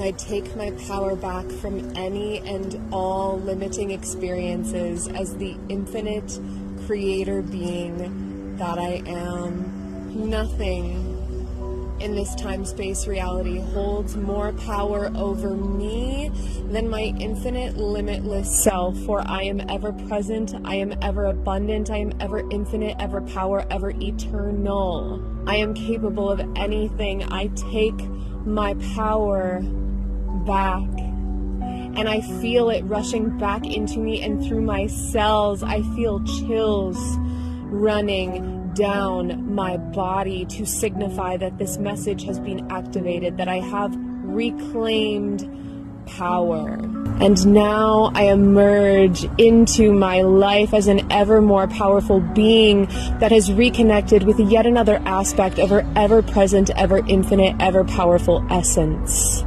I take my power back from any and all limiting experiences as the infinite creator being that I am. Nothing in this time-space reality holds more power over me than my infinite, limitless self, for I am ever present, I am ever abundant, I am ever infinite, ever power, ever eternal. I am capable of anything. I take my power back, and I feel it rushing back into me and through my cells. I feel chills running down my body to signify that this message has been activated, that I have reclaimed power. And now I emerge into my life as an ever more powerful being that has reconnected with yet another aspect of her ever present, ever infinite, ever powerful essence.